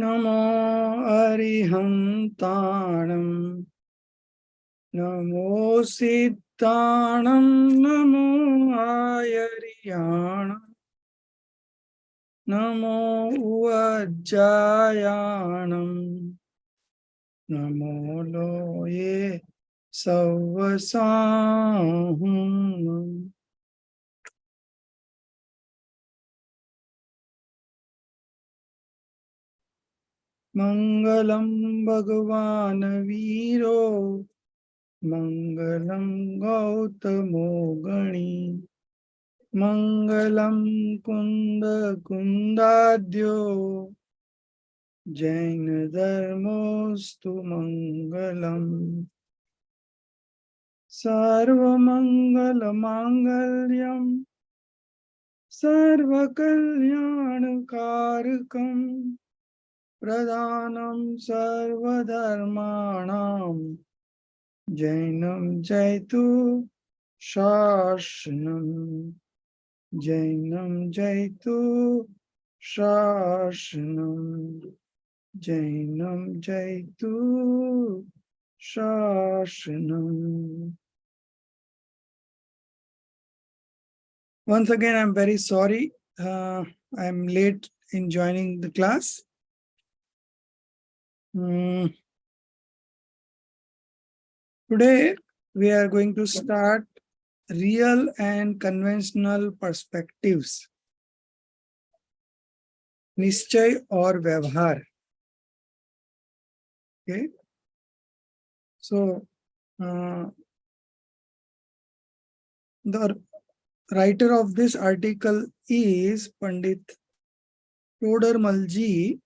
नमो अरिहन्ताणं नमो सिद्धाणं नमो आयर्याणं नमो उज्जायाणं नमो लोये सवसाहम् मंगलम भगवान वीरो मंगलम गौतमो गणी मंगलम कुंद कुंदाद्यो जैन धर्मोस्तु मंगलम सर्वमंगल मांगल्यम सर्वकल्याणकारकम प्रधानम सर्वधर्माणां जैनम जयतु शासनम जैनम जयतु शासनम जैनम जयतु शासनम. Once again, I'm very sorry. I'm late in joining the class. Today, we are going to start real and conventional perspectives. निश्चय और व्यवहार. Okay. So, the writer of this article is Pandit Todarmalji,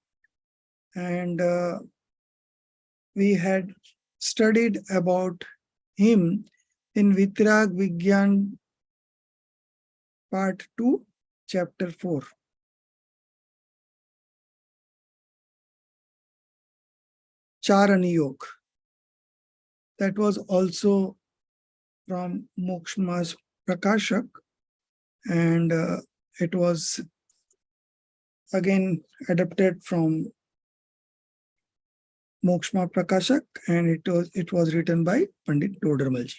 and we had studied about him in Vitrag Vigyan part 2, chapter 4. Charaniyog. That was also from Mokshma's Prakashak, and it was again adapted from Mokshma Prakashak, and it was written by Pandit Todarmalji.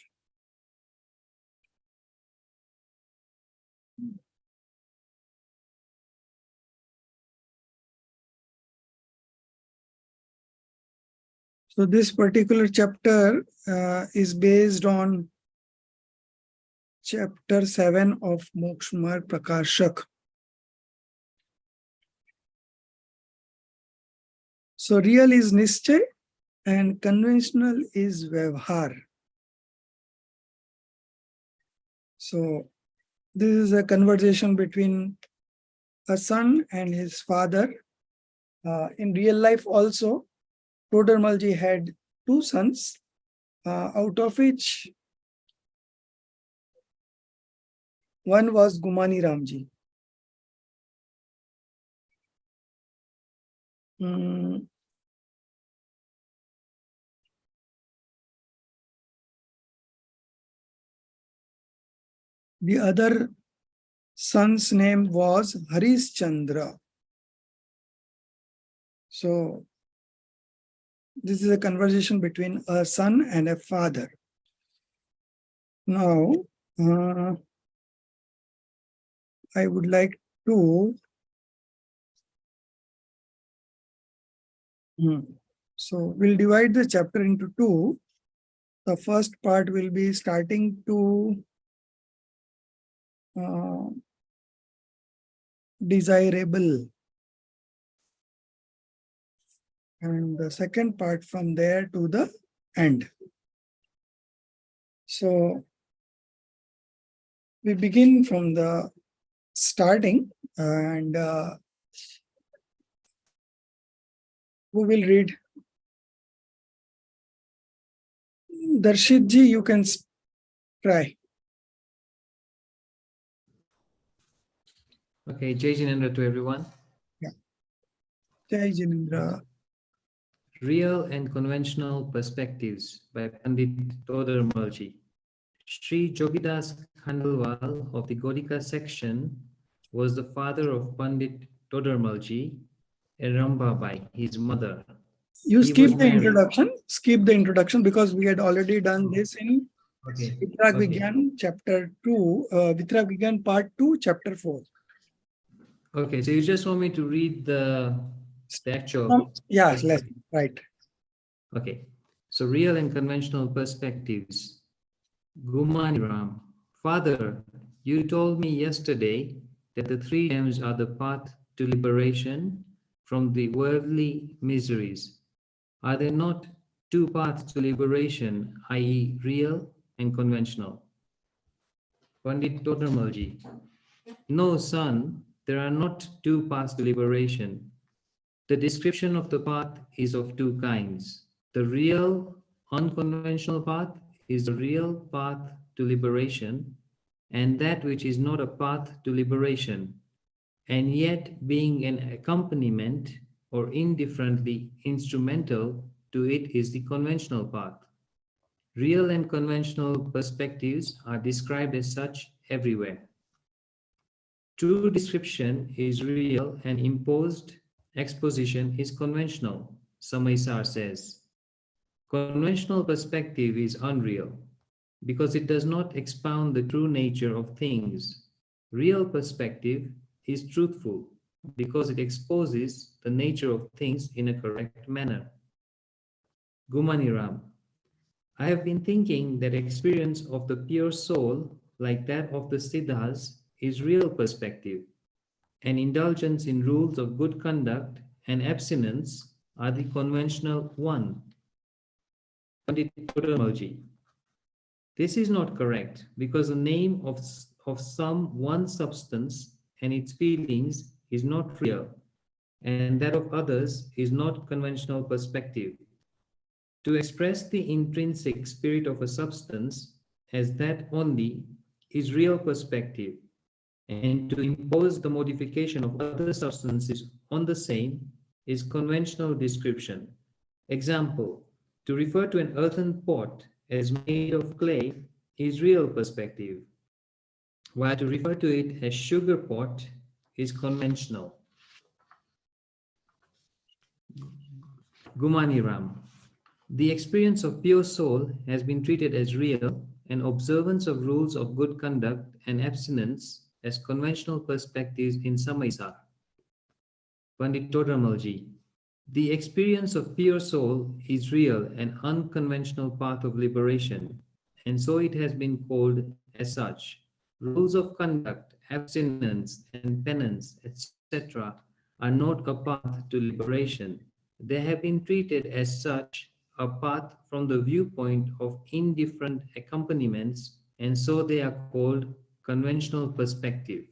So this particular chapter is based on chapter 7 of Mokshma Prakashak. So real is Nischay and conventional is Vyavhar. So this is a conversation between a son and his father. In real life also, Todarmalji had 2 sons, out of which one was Gumani Ramji. The other son's name was Harish Chandra. So this is a conversation between a son and a father. Now, I would like to so we'll divide the chapter into 2. The first part will be starting to desirable, and the second part from there to the end. So we begin from the starting, and who will read? Darshit ji, you can try. Okay, Jai Jinendra to everyone. Yeah. Jai Jinendra. Real and Conventional Perspectives by Pandit Todarmalji. Sri Jogidas Khandelwal of the Godika section was the father of Pandit Todarmalji, Erambabai, his mother. You He was skip the married. introduction. Skip the introduction because we had already done this in Okay. Vitrag Okay. Vigyan chapter 2, Vitrag Vigyan part 2, chapter 4. Okay. So you just want me to read the actual. Yeah, perspective. right. Okay. So real and conventional perspectives. Gumaniram, Father, you told me yesterday that the three gems are the path to liberation from the worldly miseries. Are there not two paths to liberation, i.e., real and conventional? Pandit Todramalji, no, son, there are not two paths to liberation. The description of the path is of two kinds. The real, unconventional path is the real path to liberation, and that which is not a path to liberation, and yet being an accompaniment or indifferently instrumental to it is the conventional path. Real and conventional perspectives are described as such everywhere. True description is real and imposed exposition is conventional, Samaisar says. Conventional perspective is unreal because it does not expound the true nature of things. Real perspective is truthful because it exposes the nature of things in a correct manner. Gumaniram, I have been thinking that experience of the pure soul, like that of the Siddhas, is real perspective, and indulgence in rules of good conduct and abstinence are the conventional one. Pandit Todamalji, this is not correct because the name of some one substance and its feelings is not real, and that of others is not conventional perspective. To express the intrinsic spirit of a substance as that only is real perspective, and to impose the modification of other substances on the same is conventional description. Example, to refer to an earthen pot as made of clay is real perspective, while to refer to it as sugar pot is conventional. Gumaniram, the experience of pure soul has been treated as real, and observance of rules of good conduct and abstinence as conventional perspectives in Samaisar. Pandit Todramalji, the experience of pure soul is real and unconventional path of liberation, and so it has been called as such. Rules of conduct, abstinence, and penance, etc., are not a path to liberation. They have been treated as such a path from the viewpoint of indifferent accompaniments, and so they are called conventional perspective.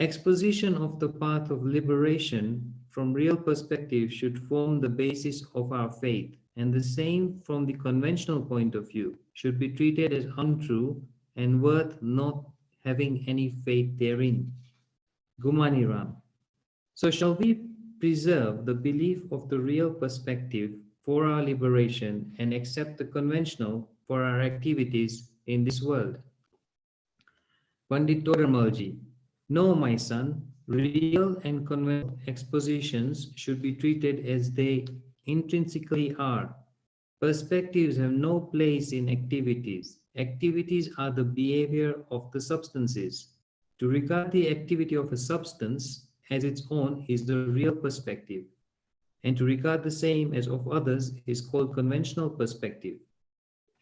Exposition of the path of liberation from real perspective should form the basis of our faith, and the same from the conventional point of view should be treated as untrue and worth not having any faith therein. Gumaniram. So shall we preserve the belief of the real perspective for our liberation and accept the conventional for our activities in this world? Pandit Toramalji, no, my son, real and conventional expositions should be treated as they intrinsically are. Perspectives have no place in activities. Activities are the behavior of the substances. To regard the activity of a substance as its own is the real perspective, and to regard the same as of others is called conventional perspective.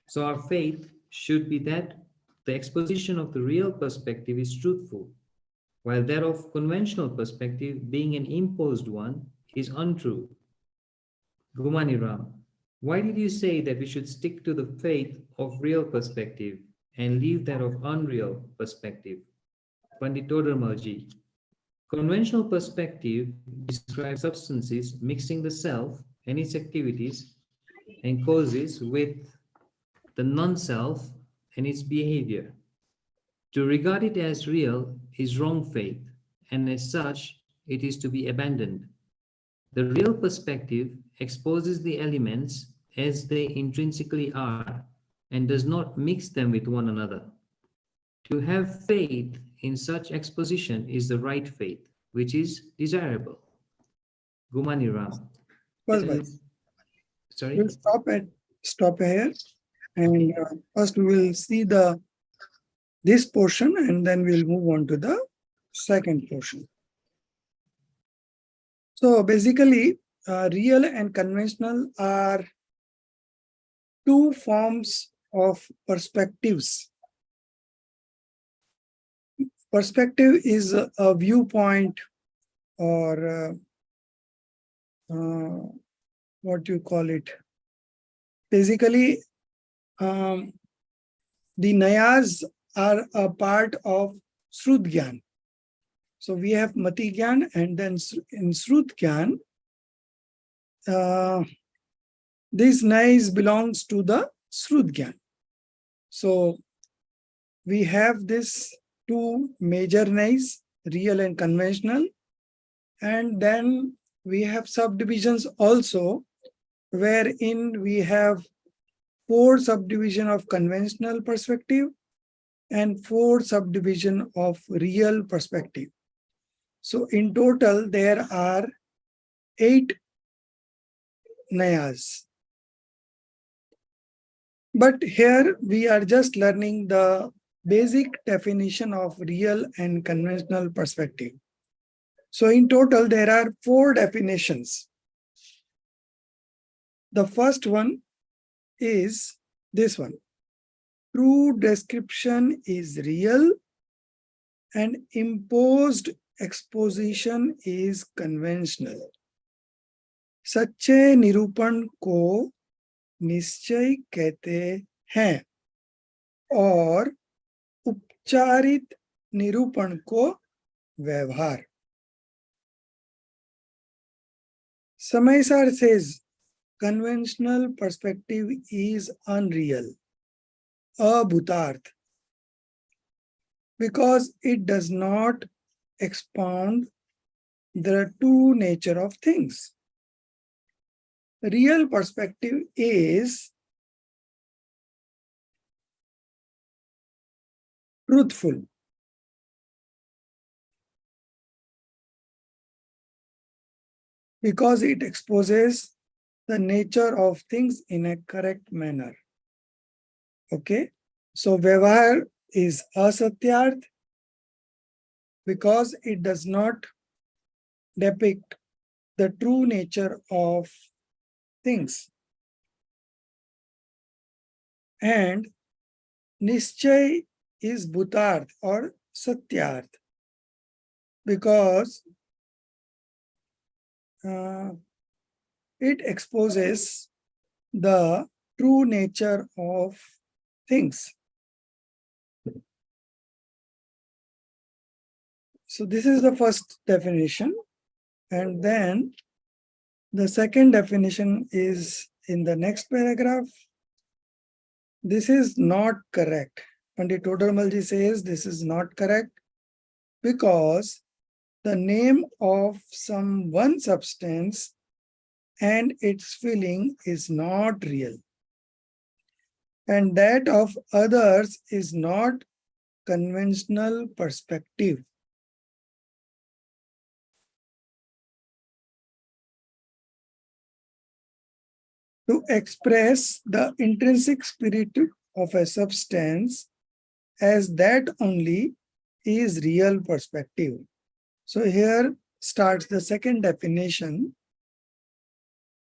So our faith should be that the exposition of the real perspective is truthful, while that of conventional perspective, being an imposed one, is untrue. Gumaniram, why did you say that we should stick to the faith of real perspective and leave that of unreal perspective? Pandit Todramalji, conventional perspective describes substances mixing the self and its activities and causes with the non-self and its behavior. To regard it as real is wrong faith, and as such, it is to be abandoned. The real perspective exposes the elements as they intrinsically are and does not mix them with one another. To have faith in such exposition is the right faith, which is desirable. Gumani Ram. बस Till, बस. sorry. We'll stop here, and first we will see this portion, and then we'll move on to the second portion. So basically, real and conventional are two forms of perspectives. Perspective is a viewpoint, or what you call it. Basically, the Nayas are a part of Srut Gyan. So we have Mati Gyan, and then in Srut Gyan, this Nayas belongs to the Srut Gyan. So we have this two major Nayas, real and conventional, and then we have subdivisions also, wherein we have 4 subdivision of conventional perspective and 4 subdivision of real perspective. So in total, there are 8 Nayas. But here we are just learning the basic definition of real and conventional perspective. So in total, there are 4 definitions. The first one is this one. True description is real and imposed exposition is conventional. सच्चे निरूपण को निश्चय कहते हैं और उपचारित निरूपण को व्यवहार. Samaysar says conventional perspective is unreal, abhutarth, because it does not expound the true nature of things. Real perspective is truthful. Because it exposes the nature of things in a correct manner. Okay, so Vyavahar is asatyarth because it does not depict the true nature of things. And Nischay is bhutarth or satyarth because it exposes the true nature of things. So this is the first definition, and then the second definition is in the next paragraph. This is not correct. Pandit Todarmalji says this is not correct because the name of some one substance and its feeling is not real, and that of others is not conventional perspective. To express the intrinsic spirit of a substance as that only is real perspective. So here starts the second definition.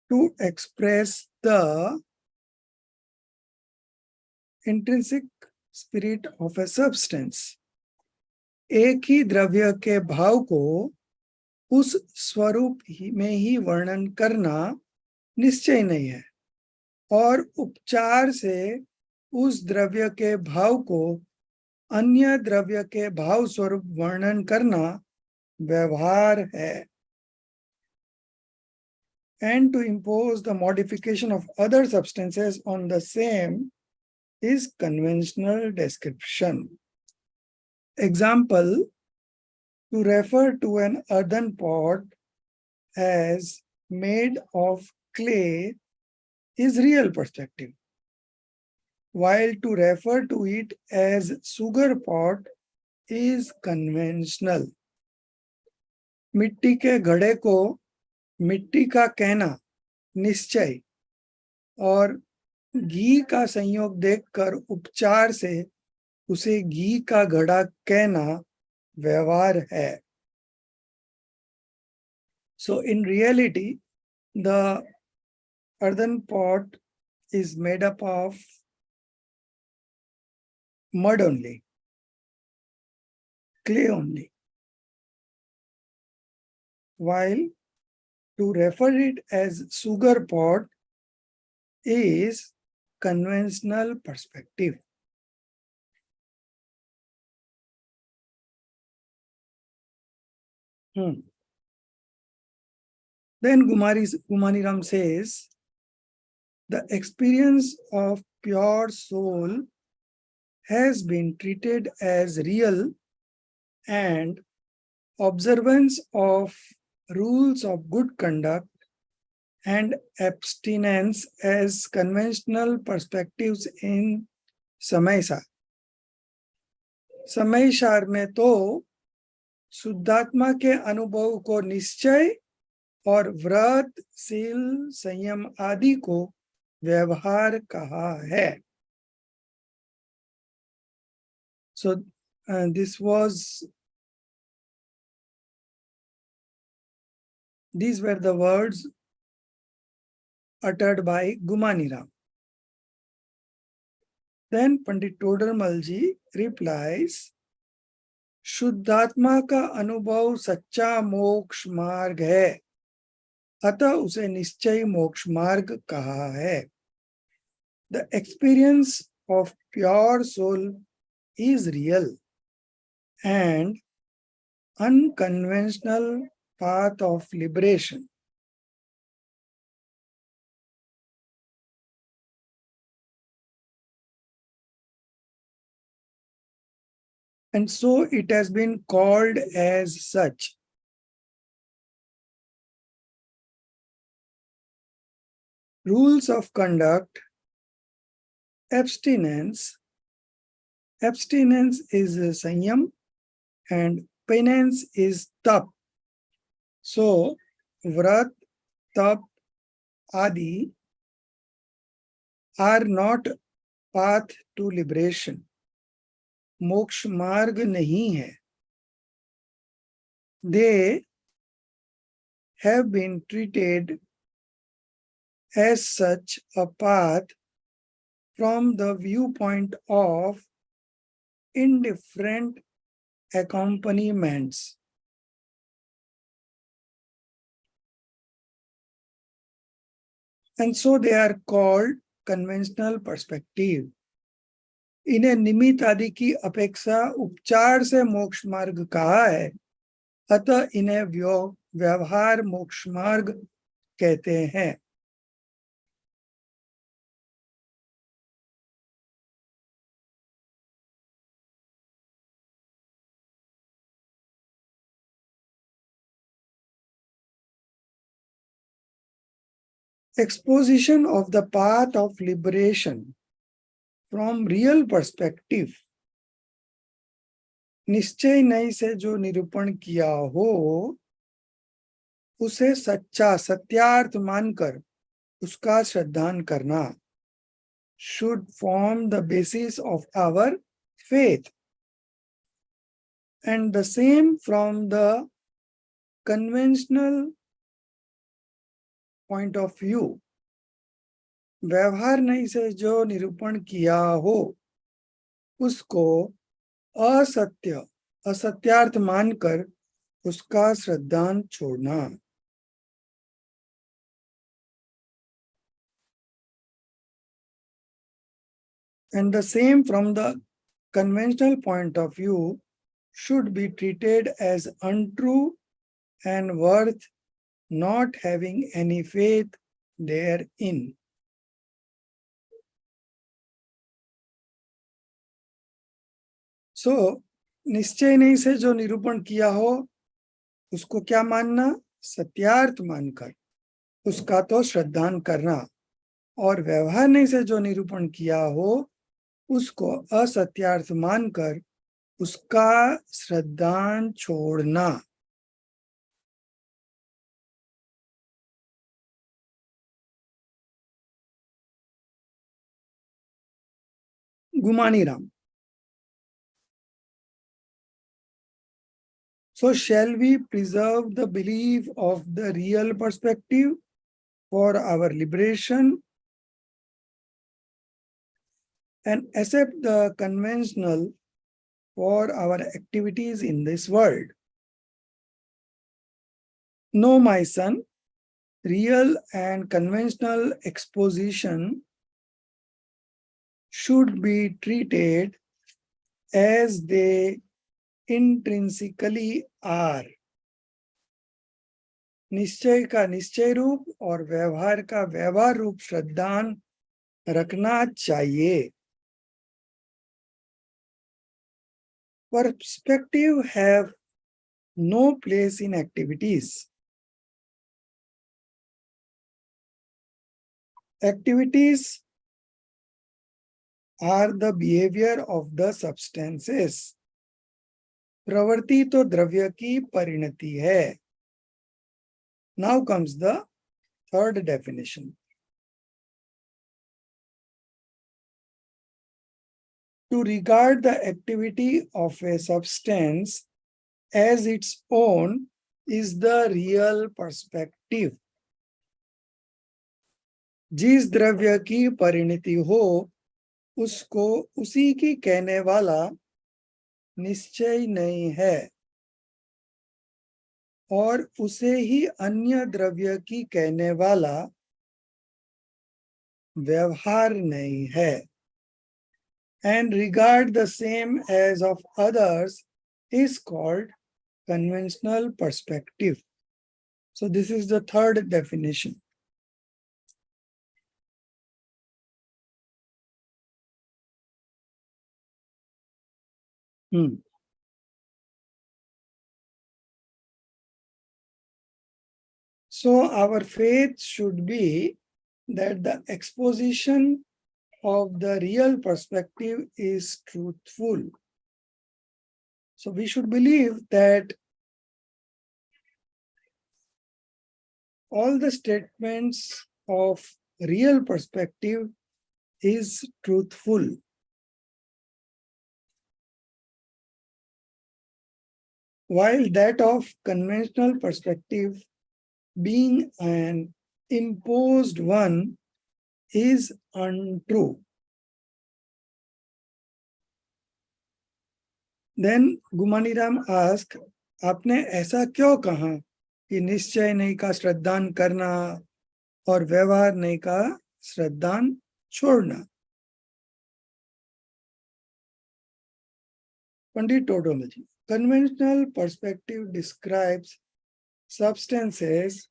To express the intrinsic spirit of a substance. एक ही द्रव्य के भाव को उस स्वरूप में ही वर्णन करना निश्चय नहीं है, और उपचार से उस द्रव्य के भाव को अन्य द्रव्य के भाव स्वरूप वर्णन करना व्यवहार है. And to impose the modification of other substances on the same is conventional description. Example, to refer to an earthen pot as made of clay is real perspective, while to refer to it as sugar pot is conventional. मिट्टी के घड़े को मिट्टी का कहना निश्चय और घी का संयोग देखकर उपचार से उसे घी का घड़ा कहना व्यवहार है. So in reality, the earthen pot is made up of mud only, clay only. While to refer it as sugar pot is conventional perspective. Then Gumaniram says, the experience of pure soul has been treated as real and observance of rules of good conduct and abstinence as conventional perspectives in Samaisar. Samaisar में तो शुद्धात्मा के अनुभव को निश्चय और व्रत, seal, संयम आदि को व्यवहार कहा है. So these were the words uttered by Gumaniram. Then Pandit Todarmal ji replies, शुद्धात्मा का अनुभव सच्चा मोक्ष मार्ग है, अतः उसे निश्चय मोक्ष मार्ग कहा है. The experience of pure soul is real and unconventional path of liberation. And so it has been called as such. Rules of conduct, abstinence. Abstinence is sanyam and penance is tap. So, vrat, tap, adi are not path to liberation. मोक्ष मार्ग नहीं है. They have been treated as such a path from the viewpoint of indifferent accompaniments. And so they are called conventional perspective. इन्हें निमित्त आदि की अपेक्षा उपचार से मोक्ष मार्ग कहा है, अतः इन्हें व्यवहार मोक्ष मार्ग कहते हैं. Exposition of the path of liberation from real perspective. निश्चय नहीं से जो निरूपण किया हो उसे सच्चा सत्यार्थ मानकर उसका श्रद्धान करना should form the basis of our faith. And the same from the conventional point of view. व्यवहार नहीं से जो निरूपण किया हो उसको असत्यार्थ मानकर उसका श्रद्धान छोड़ना. And the same from the conventional point of view should be treated as untrue and worth not having any faith therein. So, निश्चय नहीं से जो निरूपण किया हो उसको क्या मानना? सत्यार्थ मानकर उसका तो श्रद्धान करना, और व्यवहार नहीं से जो निरूपण किया हो उसको असत्यार्थ मानकर उसका श्रद्धान छोड़ना. Gumaniram. So shall we preserve the belief of the real perspective for our liberation and accept the conventional for our activities in this world? No, my son, real and conventional exposition should be treated as they intrinsically are. निश्चय का निश्चय रूप और व्यवहार का व्यवहार रूप श्रद्धान रखना चाहिए. Perspective have no place in activities. Activities are the behavior of the substances. प्रवृत्ति तो द्रव्य की परिणति है. Now comes the third definition. To regard the activity of a substance as its own is the real perspective. जिस द्रव्य की परिणति हो उसको उसी की कहने वाला निश्चय नहीं है और उसे ही अन्य द्रव्य की कहने वाला व्यवहार नहीं है. And regard the same as of others is called conventional perspective. So this is the third definition. So our faith should be that the exposition of the real perspective is truthful. So we should believe that all the statements of real perspective is truthful. While that of conventional perspective, being an imposed one, is untrue. Then Gumaniram asked, आपने ऐसा क्यों कहा कि निश्चय नहीं का श्रद्धान करना और व्यवहार नहीं का श्रद्धान छोड़ना? Pandit Tautology. Conventional perspective describes substances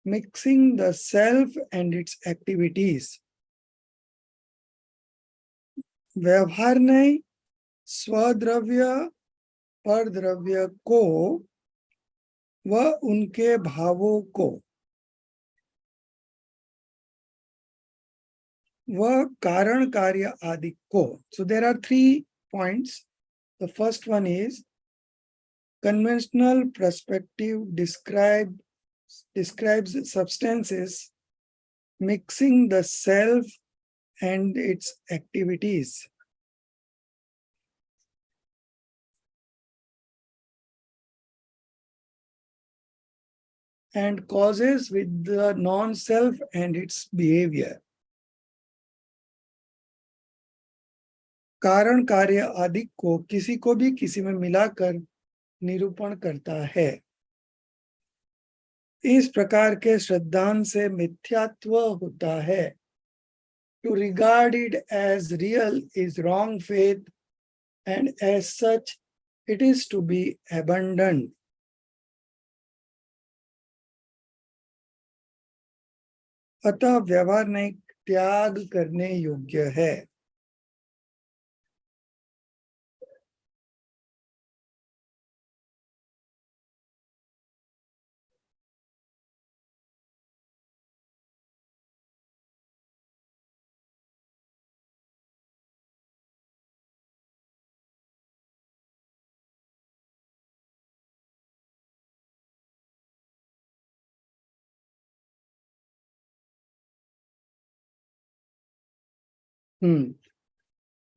mixing the self and its activities. व्यवहार नहीं स्वद्रव्य परद्रव्य को व उनके भावों को व कारण कार्य आदि को. So there are 3 points. The first one is conventional perspective describes substances mixing the self and its activities. And causes with the non-self and its behavior. कारण कार्य आदि को किसी को भी किसी में मिलाकर निरूपण करता है. इस प्रकार के श्रद्धान से मिथ्यात्व होता है. To regard it as real is wrong faith, and as such it is to be abandoned. अतः व्यवहार नहीं त्याग करने योग्य है.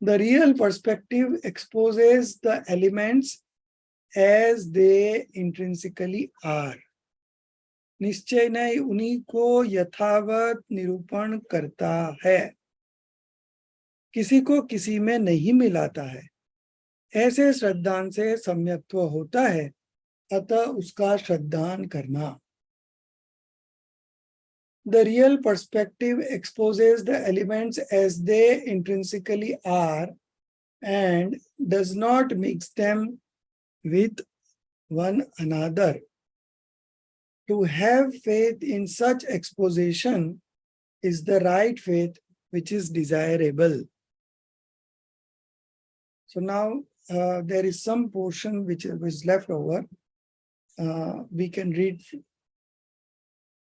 The real perspective exposes the elements as they intrinsically are. निश्चय नहीं उन्हीं को यथावत निरूपण करता है, किसी को किसी में नहीं मिलाता है। ऐसे श्रद्धान से सम्यक्त्व होता है, अतः उसका श्रद्धान करना। The real perspective exposes the elements as they intrinsically are and does not mix them with one another. To have faith in such exposition is the right faith which is desirable. So now there is some portion which is left over. We can read.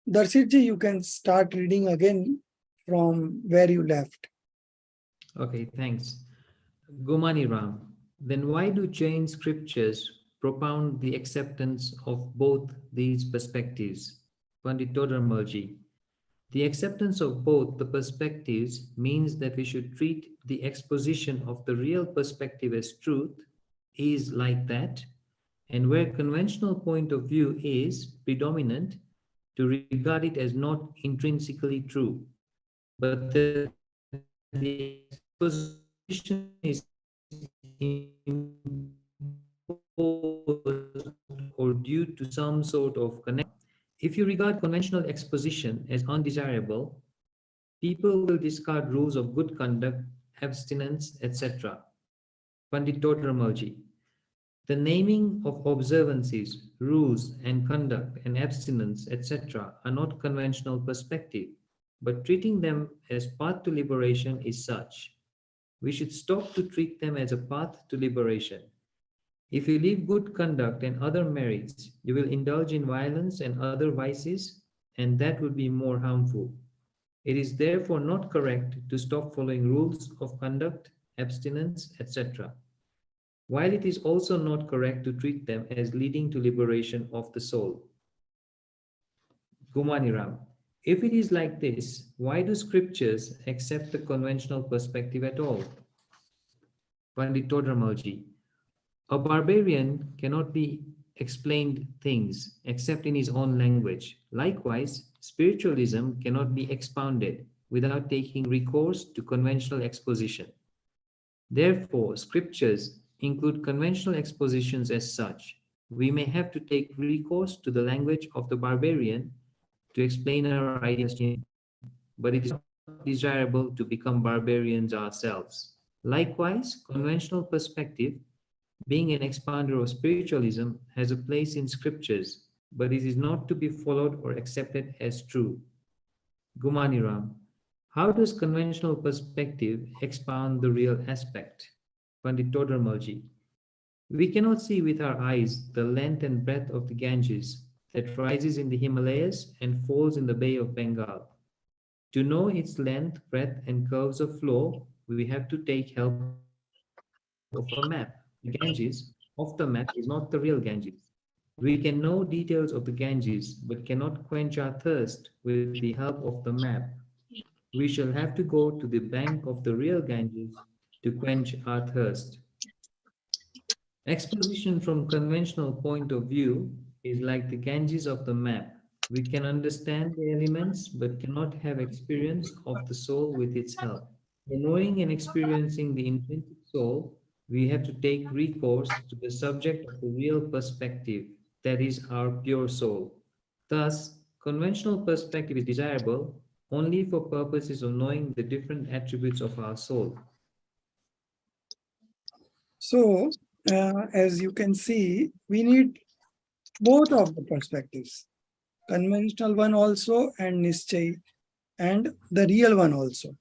Darshitji, you can start reading again from where you left. Okay, thanks. Gumani Ram, then why do Jain scriptures propound the acceptance of both these perspectives? Pandit Todarmalji, the acceptance of both the perspectives means that we should treat the exposition of the real perspective as truth is like that, and where conventional point of view is predominant, to regard it as not intrinsically true, but that the exposition is imposed or due to some sort of connection. If you regard conventional exposition as undesirable, people will discard rules of good conduct, abstinence, etc. Pandit Todramalji, the naming of observances, rules, and conduct and abstinence, etc., are not conventional perspective, but treating them as path to liberation is such. We should stop to treat them as a path to liberation. If you leave good conduct and other merits, you will indulge in violence and other vices, and that would be more harmful. It is therefore not correct to stop following rules of conduct, abstinence, etc., while it is also not correct to treat them as leading to liberation of the soul. Gumaniram, if it is like this, why do scriptures accept the conventional perspective at all? Pandit Todramalji, a barbarian cannot be explained things except in his own language. Likewise, spiritualism cannot be expounded without taking recourse to conventional exposition. Therefore, scriptures include conventional expositions as such. We may have to take recourse to the language of the barbarian to explain our ideas to him, but it is not desirable to become barbarians ourselves. Likewise, conventional perspective, being an expounder of spiritualism, has a place in scriptures, but it is not to be followed or accepted as true. Gumaniram, how does conventional perspective expound the real aspect? Pandit Todarmalji, we cannot see with our eyes the length and breadth of the Ganges that rises in the Himalayas and falls in the Bay of Bengal. To know its length, breadth, and curves of flow, we have to take help of a map. The Ganges of the map is not the real Ganges. We can know details of the Ganges, but cannot quench our thirst with the help of the map. We shall have to go to the bank of the real Ganges to quench our thirst. Exposition from conventional point of view is like the Ganges of the map. We can understand the elements, but cannot have experience of the soul with its help. For knowing and experiencing the intrinsic soul, we have to take recourse to the subject of the real perspective, that is our pure soul. Thus, conventional perspective is desirable only for purposes of knowing the different attributes of our soul. So, as you can see, we need both of the perspectives, conventional one also and Nischay, and the real one also.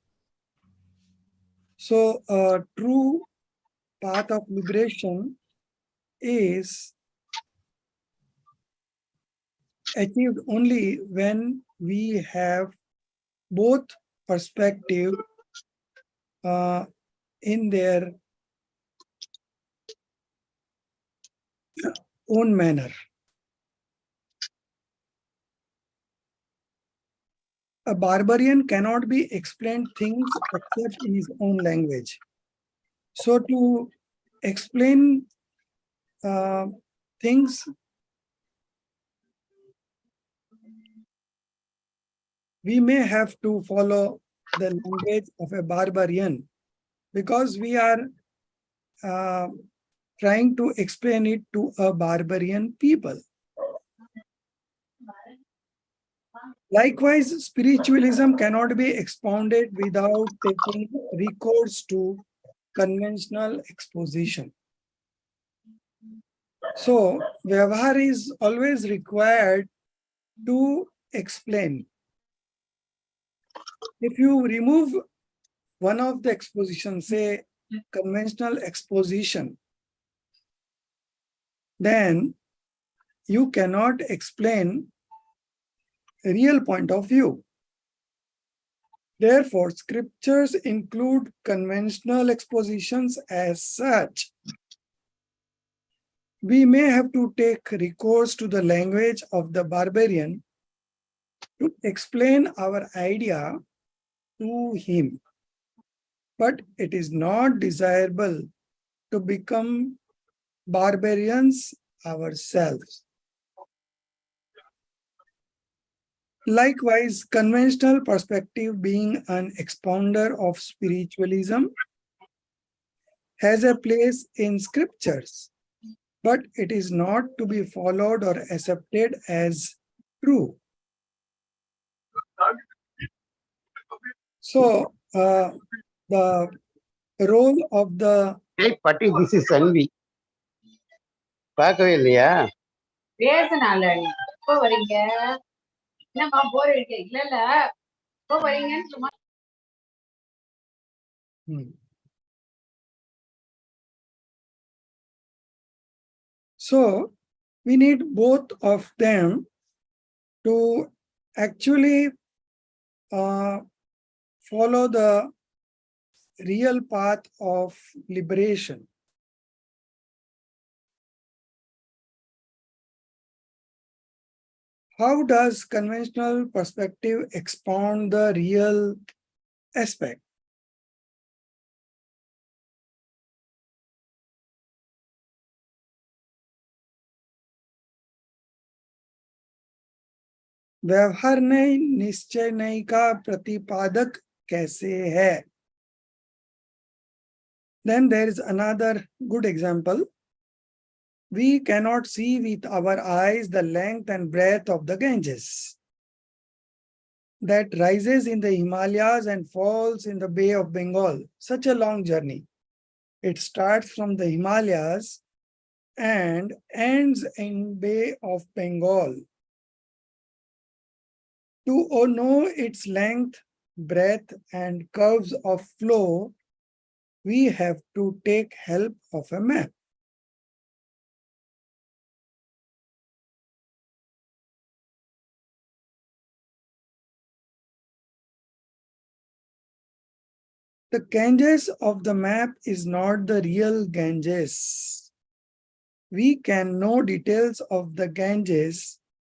So, a true path of liberation is achieved only when we have both perspective in their own manner. A barbarian cannot be explained things except in his own language. So to explain things, we may have to follow the language of a barbarian because we are uh, trying to explain it to a barbarian people. Likewise, spiritualism cannot be expounded without taking recourse to conventional exposition. So, Vyavahar is always required to explain. If you remove one of the expositions, say conventional exposition, then you cannot explain a real point of view. Therefore, scriptures include conventional expositions as such. We may have to take recourse to the language of the barbarian to explain our idea to him. But it is not desirable to become barbarians ourselves. Likewise, conventional perspective, being an expounder of spiritualism, has a place in scriptures, but it is not to be followed or accepted as true. So, the role of the... Hey, Patti, this is Sanvi. பார்க்கவே இல்லையா? பேசுனால எப்போ வரீங்க? என்னம்மா போர் அடிக்க? இல்ல எப்போ வரீங்கன்னு சும்மா. So we need both of them to actually follow the real path of liberation. How does conventional perspective expound the real aspect? व्यवहार नहीं निश्चय नहीं का प्रतिपादक कैसे है? Then there is another good example. We cannot see with our eyes the length and breadth of the Ganges that rises in the Himalayas and falls in the Bay of Bengal. Such a long journey. It starts from the Himalayas and ends in Bay of Bengal. To know its length, breadth, and curves of flow, we have to take help of a map. The Ganges of the map is not the real Ganges. We can know details of the Ganges,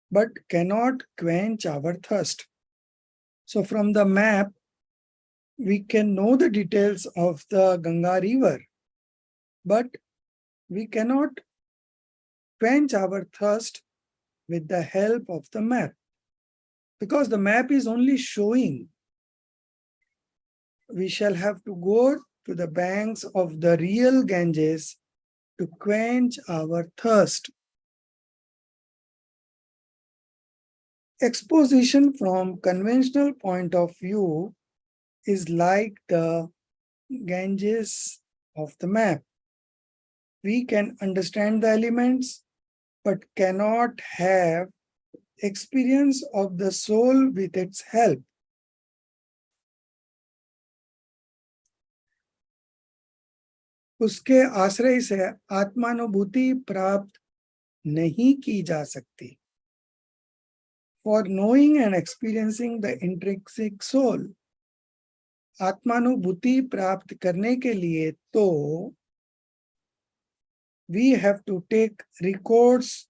but cannot quench our thirst. So from the map, we can know the details of the Ganga river, but we cannot quench our thirst with the help of the map, because the map is only showing. We shall have to go to the banks of the real Ganges to quench our thirst. Exposition from conventional point of view is like the Ganges of the map. We can understand the elements, but cannot have experience of the soul with its help. उसके आश्रय से आत्मानुभूति प्राप्त नहीं की जा सकती. For knowing and experiencing the intrinsic soul, आत्मानुभूति प्राप्त करने के लिए तो we have to take recourse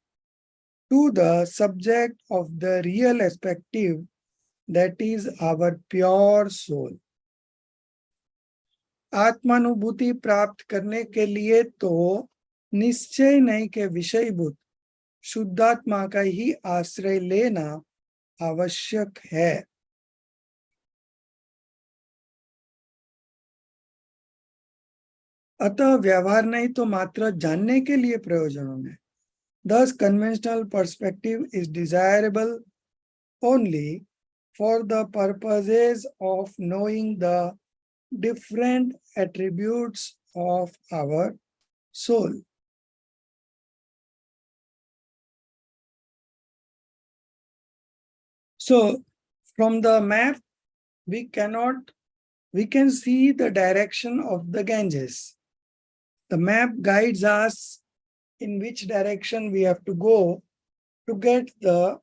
to the subject of the real perspective, that is our pure soul. आत्मानुभूति प्राप्त करने के लिए तो निश्चय नहीं के विषयभूत शुद्धात्मा का ही आश्रय लेना आवश्यक है। अतः व्यवहार नहीं तो मात्र जानने के लिए प्रयोजनों में। Thus, conventional perspective is desirable only for the purposes of knowing the different attributes of our soul. So, from the map, we can see the direction of the Ganges. The map guides us in which direction we have to go to get the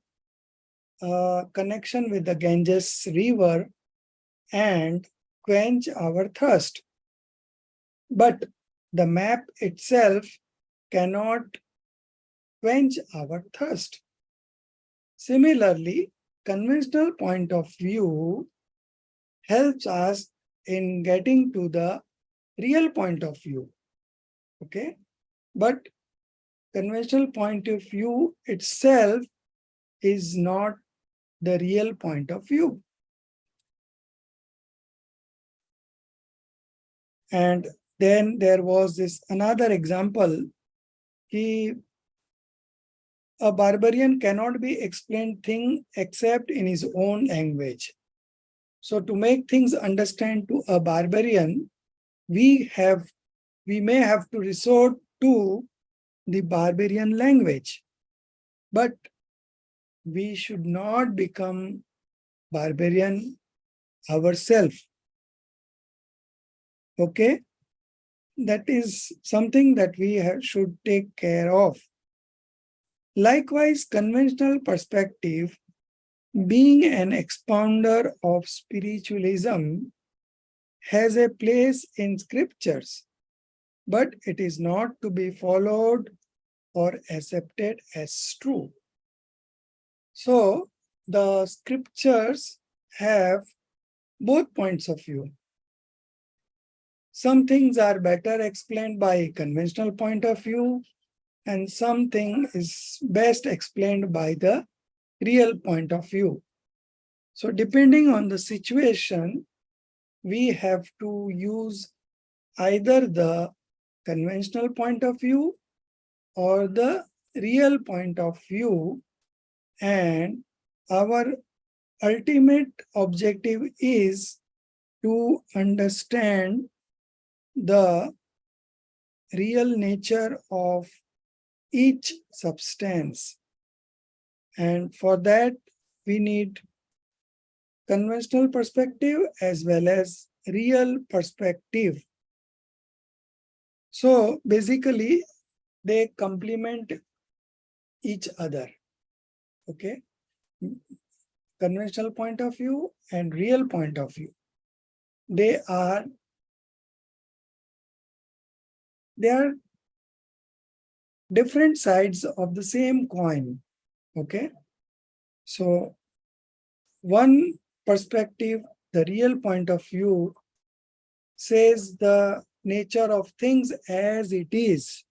connection with the Ganges river and quench our thirst. But the map itself cannot quench our thirst. Similarly, conventional point of view helps us in getting to the real point of view. Okay, but conventional point of view itself is not the real point of view. And then there was this another example. A barbarian cannot be explained thing except in his own language. So to make things understand to a barbarian, we may have to resort to the barbarian language. But we should not become barbarian ourselves. Okay? That is something that we should take care of. Likewise, conventional perspective, being an expounder of spiritualism, has a place in scriptures, but it is not to be followed or accepted as true. So, the scriptures have both points of view. Some things are better explained by conventional point of view, and something is best explained by the real point of view. So depending on the situation, we have to use either the conventional point of view or the real point of view, and our ultimate objective is to understand the real nature of each substance. And for that, we need conventional perspective as well as real perspective. So basically, they complement each other. Okay? Conventional point of view and real point of view. They are different sides of the same coin. Okay, so one perspective, the real point of view, says the nature of things as it is,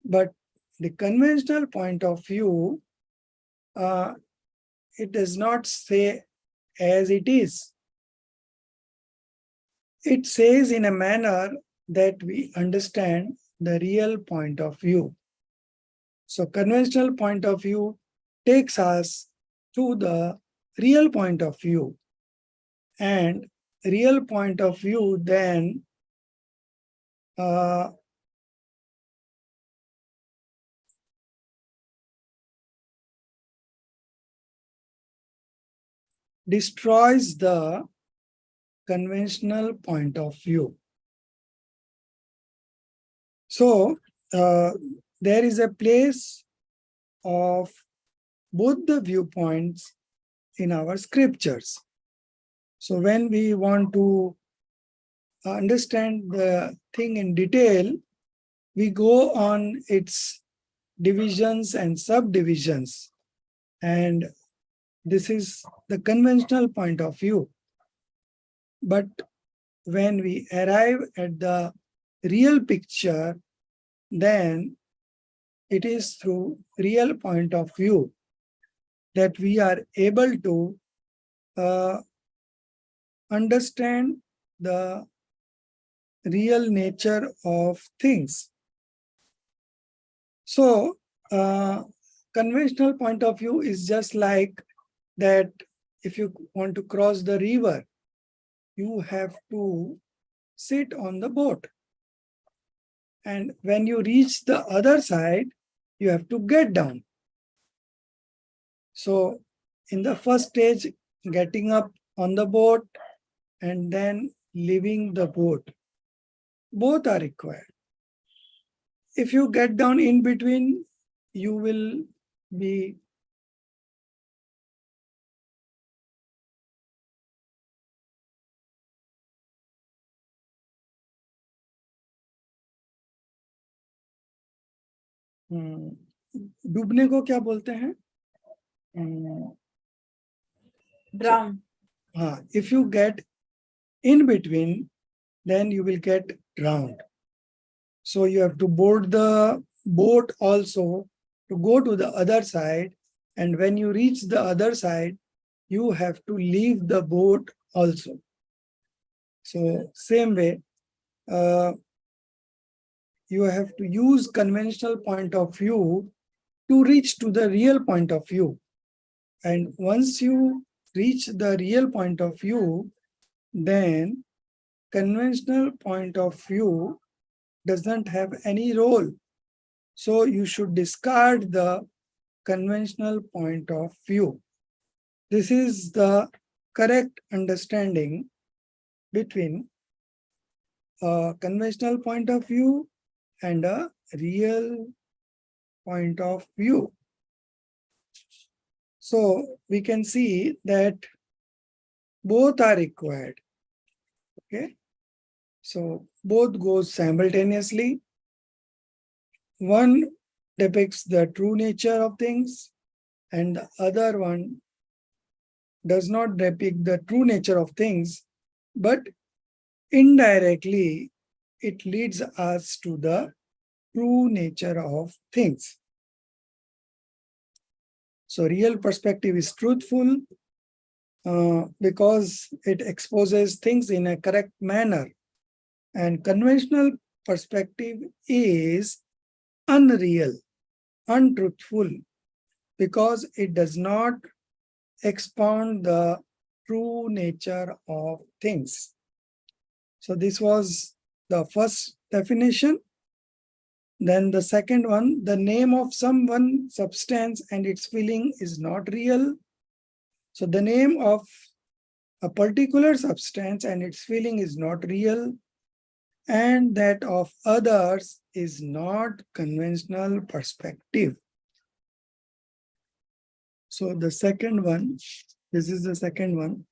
but the conventional point of view, it does not say as it is. It says in a manner that we understand the real point of view. So conventional point of view takes us to the real point of view, and real point of view then destroys the conventional point of view. So there is a place of both the viewpoints in our scriptures. So when we want to understand the thing in detail, we go on its divisions and subdivisions. And this is the conventional point of view. But when we arrive at the real picture, then it is through real point of view that we are able to understand the real nature of things. So, conventional point of view is just like that if you want to cross the river, you have to sit on the boat. And when you reach the other side, you have to get down. So in the first stage, getting up on the boat and then leaving the boat, both are required. If you get down in between, you will be डूबने को क्या बोलते हैं? Drown. If you get in between, then you will get drowned. So you have to board the boat also to go to the other side. And when you reach the other side, you have to leave the boat also. So same way, you have to use conventional point of view to reach to the real point of view. And once you reach the real point of view, then conventional point of view doesn't have any role. So you should discard the conventional point of view. This is the correct understanding between a conventional point of view and a real point of view. So we can see that both are required. Okay. So both goes simultaneously. One depicts the true nature of things and the other one does not depict the true nature of things, but indirectly it leads us to the true nature of things. So real perspective is truthful because it exposes things in a correct manner. And conventional perspective is unreal, untruthful, because it does not expound the true nature of things. So this was the first definition. Then the second one, the name of someone, substance and its feeling is not real. So the name of a particular substance and its feeling is not real, and that of others is not conventional perspective. So the second one, this is the second one.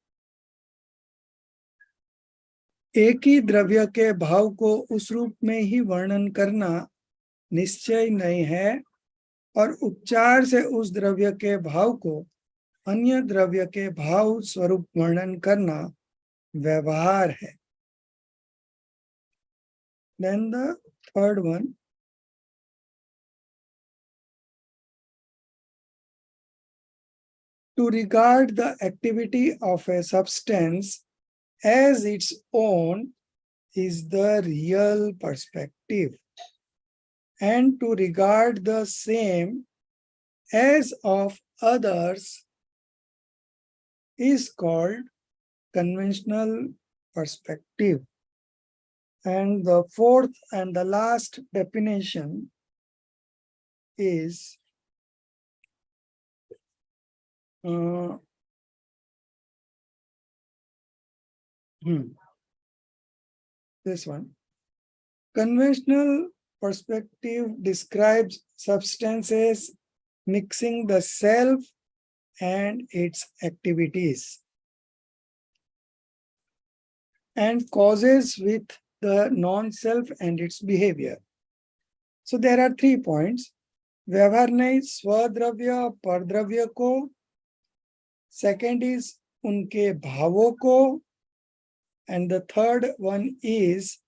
एक ही द्रव्य के भाव को उस रूप में ही वर्णन करना निश्चय नहीं है और उपचार से उस द्रव्य के भाव को अन्य द्रव्य के भाव स्वरूप वर्णन करना व्यवहार है. Then the third one, to regard the activity of a substance as its own is the real perspective, and to regard the same as of others is called conventional perspective. And the fourth and the last definition is this one. Conventional perspective describes substances mixing the self and its activities and causes with the non-self and its behavior. So there are 3 points. व्यवहार नहीं स्वद्रव्य परद्रव्य को, second is उनके भावों को, And the third one is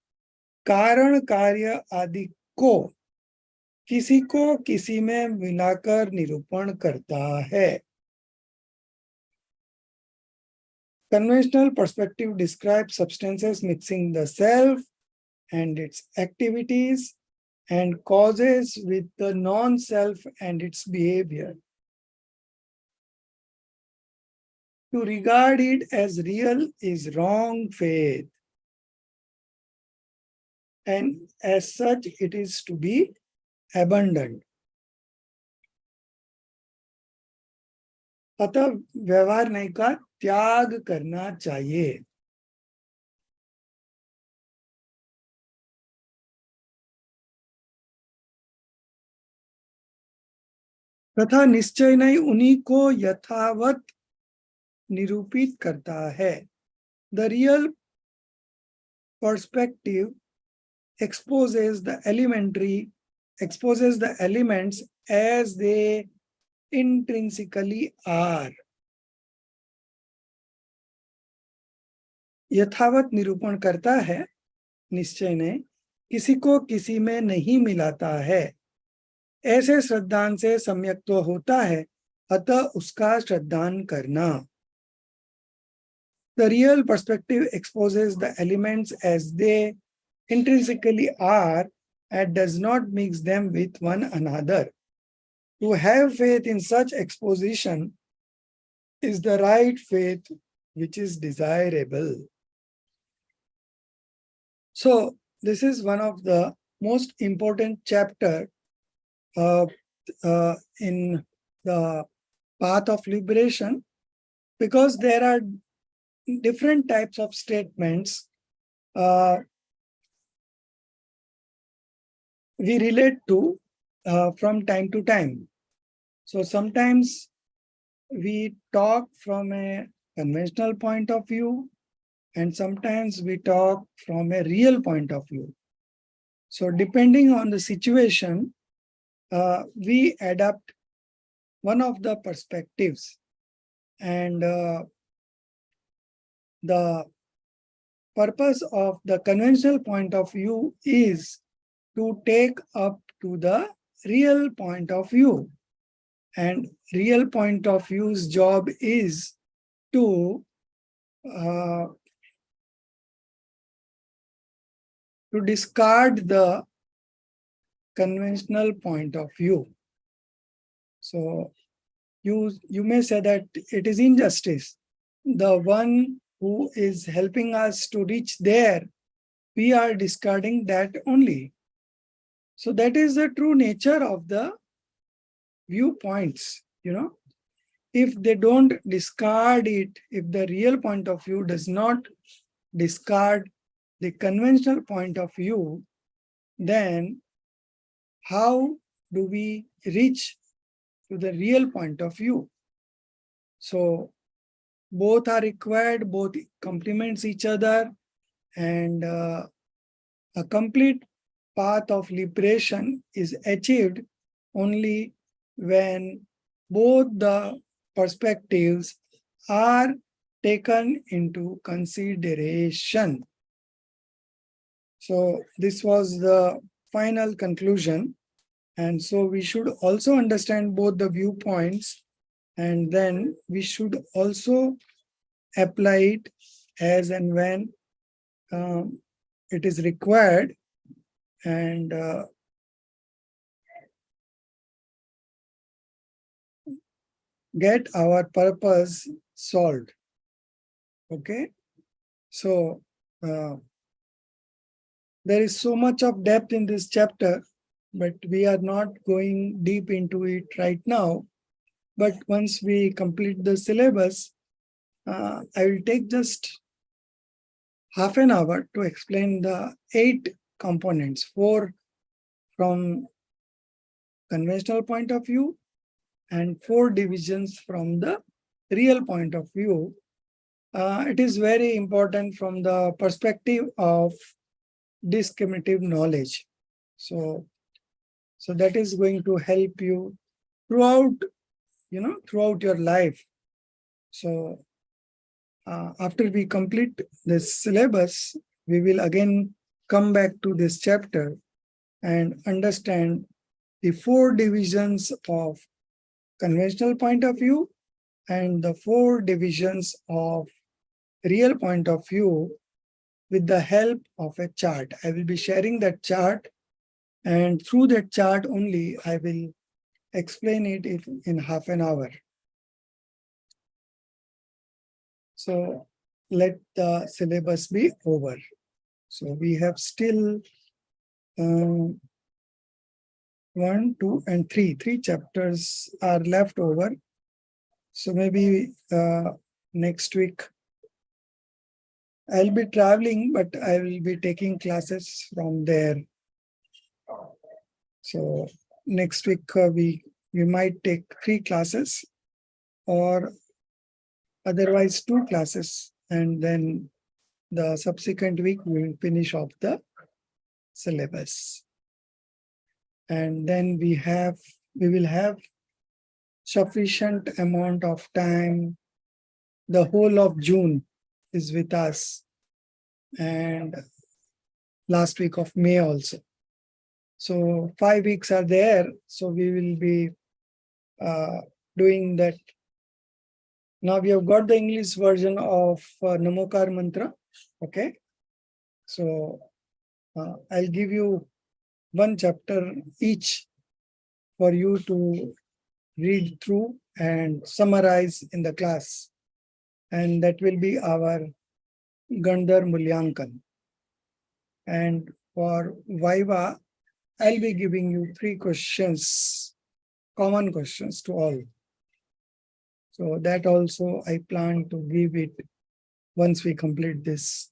कारण कार्य आदि को किसी को किसी में मिलाकर निरूपण करता है. Conventional perspective describes substances mixing the self and its activities and causes with the non-self and its behavior. To regard it as real is wrong faith, and as such it is to be abandoned. अतः व्यवहार नहीं का त्याग करना चाहिए. तथा निश्चय नहीं उन्हीं को यथावत निरूपित करता है. The real perspective exposes the elements as they intrinsically are. यथावत निरूपण करता है, निश्चय ने किसी को किसी में नहीं मिलाता है. ऐसे श्रद्धान से सम्यक्त्व होता है, अतः उसका श्रद्धान करना. The real perspective exposes the elements as they intrinsically are and does not mix them with one another. To have faith in such exposition is the right faith which is desirable. So this is one of the most important chapter in the path of liberation, because there are different types of statements we relate to from time to time. So sometimes we talk from a conventional point of view, and sometimes we talk from a real point of view. So depending on the situation, we adapt one of the perspectives, and the purpose of the conventional point of view is to take up to the real point of view, and real point of view's job is to discard the conventional point of view. So you may say that it is injustice. The one who is helping us to reach there, we are discarding that only. So that is the true nature of the viewpoints, If they don't discard it, if the real point of view does not discard the conventional point of view, then how do we reach to the real point of view? So both are required, both complements each other, and a complete path of liberation is achieved only when both the perspectives are taken into consideration. So this was the final conclusion. And so we should also understand both the viewpoints, and then we should also apply it as and when it is required, and get our purpose solved. Okay, so there is so much of depth in this chapter, but we are not going deep into it right now. But once we complete the syllabus, I will take just half an hour to explain the 8 components, 4 from conventional point of view and 4 divisions from the real point of view. It is very important from the perspective of discriminative knowledge. So that is going to help you throughout, throughout your life. So after we complete this syllabus, we will again come back to this chapter and understand the 4 divisions of conventional point of view and the 4 divisions of real point of view with the help of a chart. I will be sharing that chart, and through that chart only I will explain it in half an hour. So let the syllabus be over. So we have still 1, 2, and 3. 3 chapters are left over. So maybe next week I'll be traveling, but I will be taking classes from there. So next week we might take 3 classes or otherwise 2 classes, and then the subsequent week we will finish off the syllabus. And then we will have sufficient amount of time. The whole of June is with us, and last week of May also. So 5 weeks are there. So we will be doing that. Now we have got the English version of Namokar mantra. Okay. So I'll give you 1 chapter each for you to read through and summarize in the class. And that will be our Gandhar Mulyankan. And for Viva, I'll be giving you 3 questions, common questions to all. So that also I plan to give it once we complete this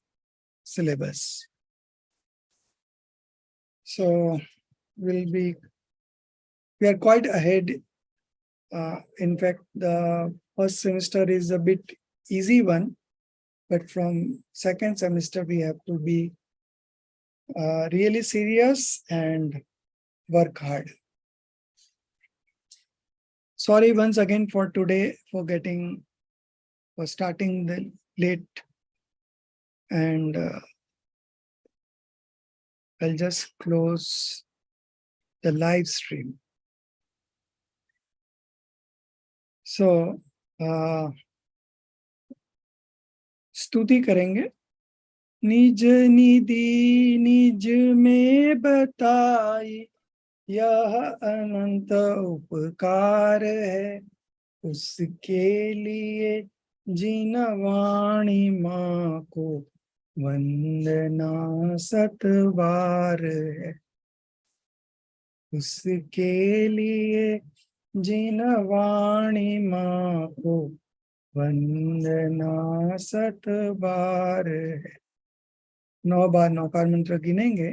syllabus. So we are quite ahead. In fact, the first semester is a bit easy one, but from second semester we have to be really serious and work hard. Sorry once again for today for starting the late, and I'll just close the live stream. So स्तुति करेंगे। निज निधि निज में बताई, यह अनंत उपकार है, उसके लिए जिन वाणी माँ को वंदना 7 बार है। उसके लिए जिन वाणी माँ को वंदना 7 बार है। 9 बार नौकार मंत्र गिनेंगे।